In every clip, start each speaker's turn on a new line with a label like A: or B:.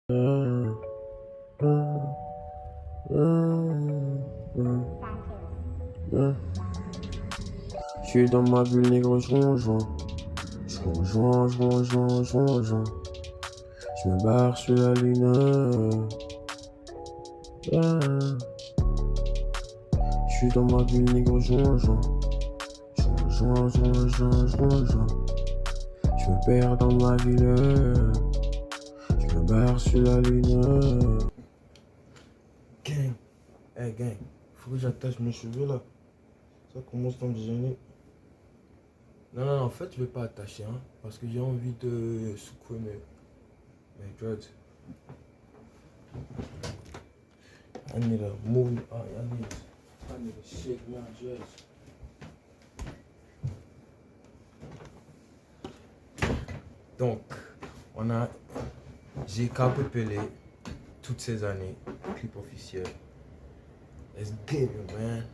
A: Je suis dans ma bulle négro, je rejoins. Je me barre sur la lune. Je suis dans ma bulle négro, je rejoins. Je me perds dans ma ville. Je me barre sur la lune.
B: Gang, hey gang, faut que j'attache mes cheveux là. Ça commence à me gêner. Non, en fait, je vais pas attacher, hein, parce que j'ai envie de secouer mes dreads. I need a move. I need to shake my dreads. Donc, j'ai capépelé toutes ces années, clip officiel. Let's get it, man.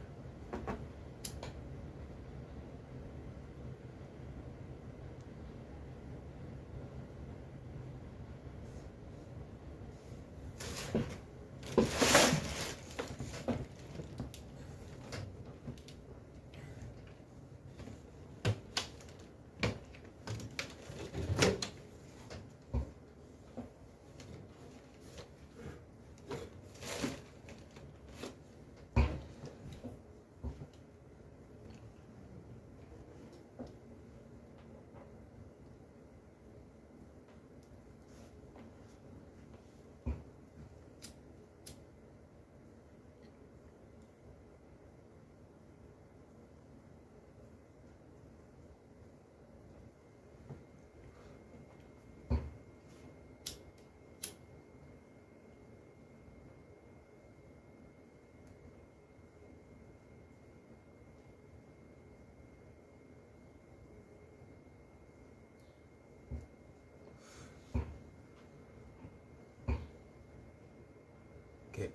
B: Ok,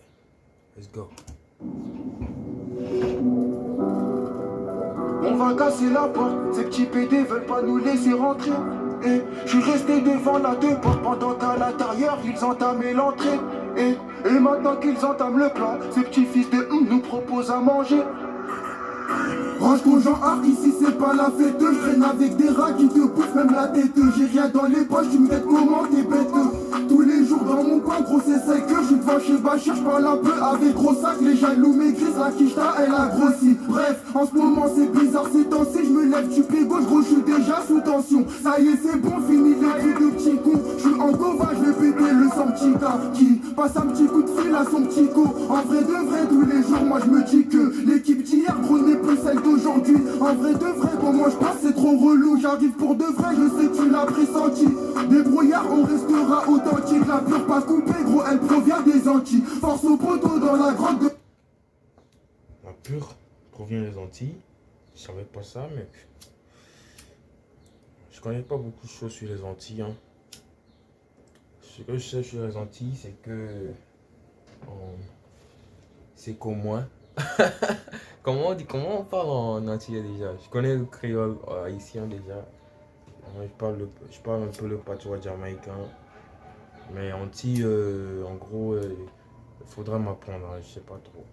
B: let's go.
C: On va casser la porte, ces petits PD veulent pas nous laisser rentrer. Et je suis resté devant la deux portes pendant qu'à l'intérieur ils entamaient l'entrée. Et maintenant qu'ils entament le plan, ces petits fils de nous proposent à manger. Range ton genre art, ici c'est pas la fête. Je traîne avec des rats qui te bouffent même la tête. J'ai rien dans les poches, tu me guettes comment t'es bête. Tous les jours dans mon coin, gros c'est sec. Je suis devant chez Bachir, je parle un peu avec gros sac. Les jaloux maigris, la quicheta elle a grossi. Bref, en ce moment c'est bizarre, c'est temps-ci. Je me lève du pied gauche, gros je suis déjà sous tension. Ça y est c'est bon, fini les trucs de petit con. Je suis en gova, je vais péter le sang petit gars qui passe un petit coup de fil à son petit co. En vrai de vrai, tous les jours moi je me dis que l'équipe d'hier gros n'est plus celle d'aujourd'hui. En vrai de vrai, pour moi je pense c'est trop relou. J'arrive pour de vrai, je sais que tu l'as pressenti. Des brouillards, on restera authentique. La pure pas coupée, gros, elle provient des Antilles. Force au poteau dans la grotte de...
B: La pure provient des Antilles. Je savais pas ça, mec. Je connais pas beaucoup de choses sur les Antilles, hein. Ce que je sais sur les Antilles, c'est que... c'est qu'au moins... comment on parle en antillais déjà? Je connais le créole haïtien déjà. Je parle un peu le patois jamaïcain. Mais Antilles, en gros, il faudra m'apprendre, hein, je sais pas trop.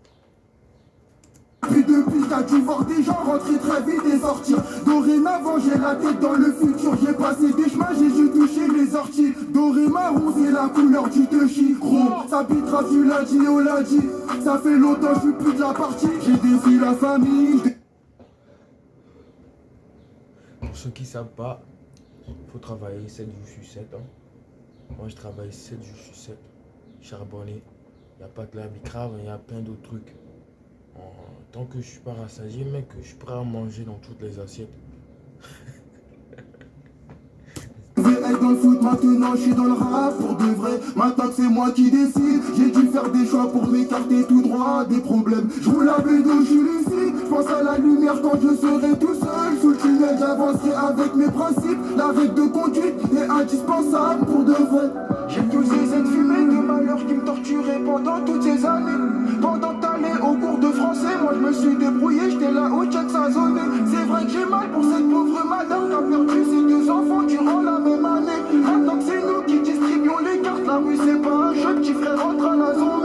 C: Puis depuis t'as dû voir des gens rentrer très vite et sortir. Dorénavant j'ai la tête dans le futur. J'ai passé des chemins, j'ai dû toucher les orties. Doré marron c'est la couleur du touchy. Gros, ça pitera tu l'as dit, on l'a dit. Ça fait longtemps je suis plus de la partie. J'ai défié la famille.
B: Pour ceux qui savent pas, il faut travailler 7 jours sur 7. Hein. Moi je travaille 7 jours sur 7. Charbonné. Il n'y a pas que la bicrave, il y a plein d'autres trucs. Tant que je suis pas rassasié, mec, je suis prêt à manger dans toutes les assiettes.
C: Je vais être dans le foot maintenant, je suis dans le rap pour de vrai. Maintenant que c'est moi qui décide, j'ai dû faire des choix pour m'écarter tout droit des problèmes. Je roule à vélo, je suis lucide, je pense à la lumière quand je serai tout seul. Sous le tunnel, j'avancerai avec mes principes. La règle de conduite est indispensable pour de vrai. J'ai tous ces aides fumées de malheur qui me torturaient pendant toutes ces années. Pendant que t'allais au cours de français, moi je me suis débrouillé, j'étais là-haut, check sa zone. C'est vrai que j'ai mal pour cette pauvre madame qui a perdu ses 2 enfants durant la même année. Maintenant que c'est nous qui distribuons les cartes, la rue rue c'est pas un jeu, petit frère rentre à la zone.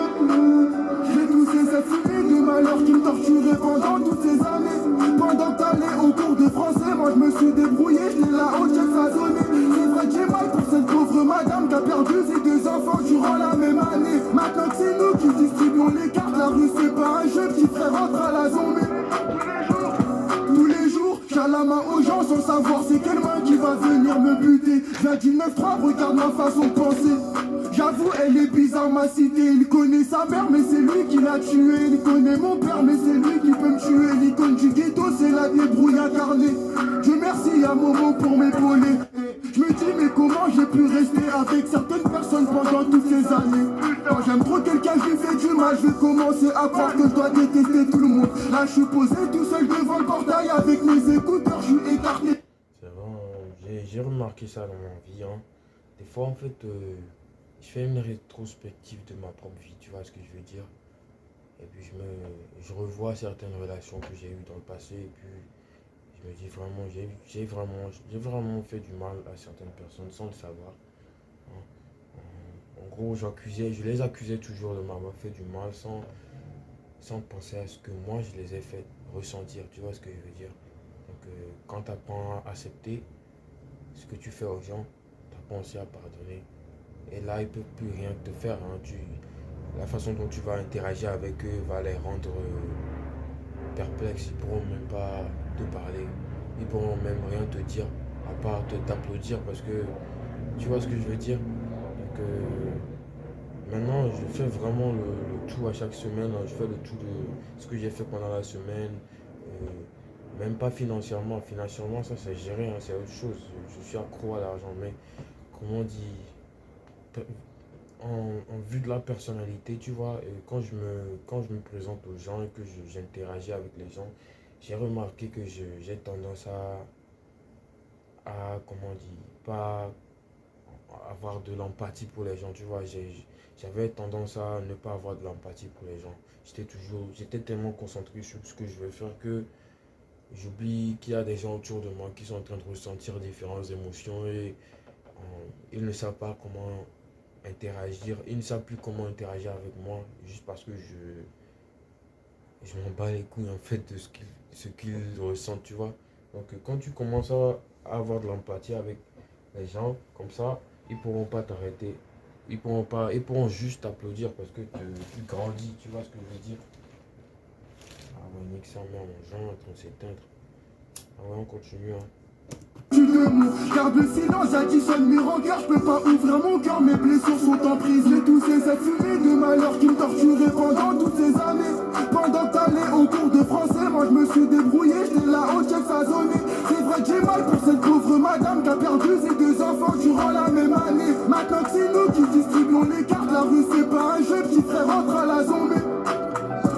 C: J'ai toussé cette fumée de malheur qui me torturait pendant toutes ces années. Pendant que t'allais au cours de français, moi je me suis débrouillé, je l'ai là-haut, check sa zone. C'est vrai que j'ai mal pour cette pauvre madame qui a perdu ses 2 enfants durant la même année. Maintenant que c'est nous qui distribuons les cartes, la rue c'est pas un jeu, petit frère rentre à la zone. Tous les jours, j'ai la main aux gens sans savoir c'est quelle main qui va venir me buter. Je viens du 9-3, regarde ma façon de penser. J'avoue, elle est bizarre ma cité. Il connaît sa mère, mais c'est lui qui l'a tué. Il connaît mon père, mais c'est lui qui peut me tuer. L'icône du ghetto, c'est la débrouille incarnée. Dieu merci à Momo pour m'épauler. Je me dis, mais comment j'ai pu rester avec certaines personnes pendant toutes ces années? Quand j'aime trop quelqu'un, je lui fais du mal. Je vais commencer à croire que je dois détester tout le monde. Là, je suis posé tout seul devant le portail avec mes écouteurs, je suis écarté.
B: C'est vraiment, j'ai remarqué ça dans ma vie. Hein. Des fois, en fait, je fais une rétrospective de ma propre vie, tu vois ce que je veux dire. Et puis, je revois certaines relations que j'ai eues dans le passé. Et puis, je me dis vraiment, j'ai vraiment fait du mal à certaines personnes sans le savoir. Hein. En gros, je les accusais toujours de m'avoir fait du mal sans penser à ce que moi, je les ai fait ressentir, tu vois ce que je veux dire. Donc, quand tu apprends à accepter ce que tu fais aux gens, tu apprends aussi à pardonner. Et là, ils ne peuvent plus rien te faire. Hein. La façon dont tu vas interagir avec eux va les rendre perplexes. Ils ne pourront même pas te parler. Ils ne pourront même rien te dire, à part t'applaudir parce que tu vois ce que je veux dire. Donc, maintenant, je fais vraiment le tout à chaque semaine. Hein. Je fais le tout de ce que j'ai fait pendant la semaine. Même pas financièrement. Financièrement, ça c'est géré, hein. C'est autre chose. Je suis accro à l'argent. Mais comment on dit, en vue de la personnalité, tu vois, quand je me présente aux gens et que j'interagis avec les gens, j'ai remarqué que j'ai tendance à comment on dit, pas avoir de l'empathie pour les gens, tu vois. J'avais tendance à ne pas avoir de l'empathie pour les gens. J'étais tellement concentré sur ce que je veux faire que j'oublie qu'il y a des gens autour de moi qui sont en train de ressentir différentes émotions et ils ne savent pas comment interagir. Ils ne savent plus comment interagir avec moi juste parce que je m'en bats les couilles en fait de ce qu'ils ressentent, tu vois. Donc quand tu commences à avoir de l'empathie avec les gens comme ça, ils pourront pas t'arrêter. Ils pourront juste t'applaudir parce que tu grandis, tu vois ce que je veux dire. Ah ouais, nique sa mère, mon genre est en train de s'éteindre. Ah ouais, on continue, hein.
C: Tu ne m'ouvres, garde le silence, j'additionne mes rancœurs, je peux pas ouvrir mon cœur, mes blessures sont en prise. J'ai toussé cette fumée de malheur qui me torturait pendant toutes ces années. Pendant que t'allais au cours de français, moi je me suis débrouillé, j'étais là-haut, check sa zone. C'est vrai que j'ai mal pour cette pauvre madame qui a perdu ses 2 enfants durant la même année. Maintenant que c'est nous qui distribuons les cartes, la rue c'est pas un jeu, petit frère rentre à la zone.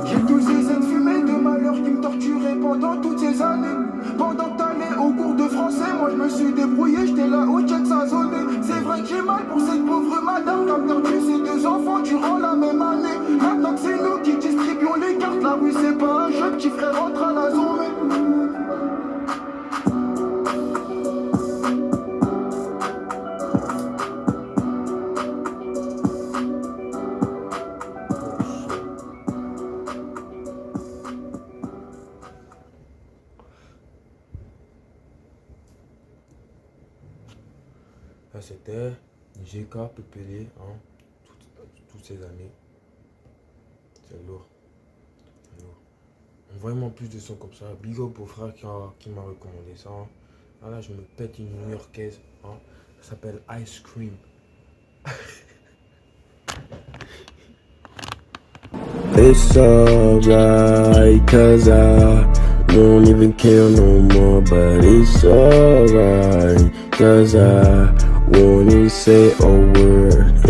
C: J'ai toussé cette fumée de malheur qui me torturait pendant toutes ces années. Pendant que t'allais au cours de français, moi je me suis débrouillé, j'étais là-haut, check sa zone. C'est vrai que j'ai mal pour cette pauvre madame qui a perdu ses 2 enfants durant la même année. Maintenant que c'est nous qui distribuons les cartes, la rue c'est pas un jeu, petit frère rentre à la zone.
B: Là, c'était GK Pepele, hein, toutes ces années. C'est lourd. C'est lourd. Envoyez-moi plus de sons comme ça. Big up au frère qui m'a recommandé ça. Hein. Ah là, je me pète une new-yorkaise. Hein. Ça s'appelle Ice Cream.
A: It's alright, cause I don't even care no more. But it's alright, cause I won't even say a word.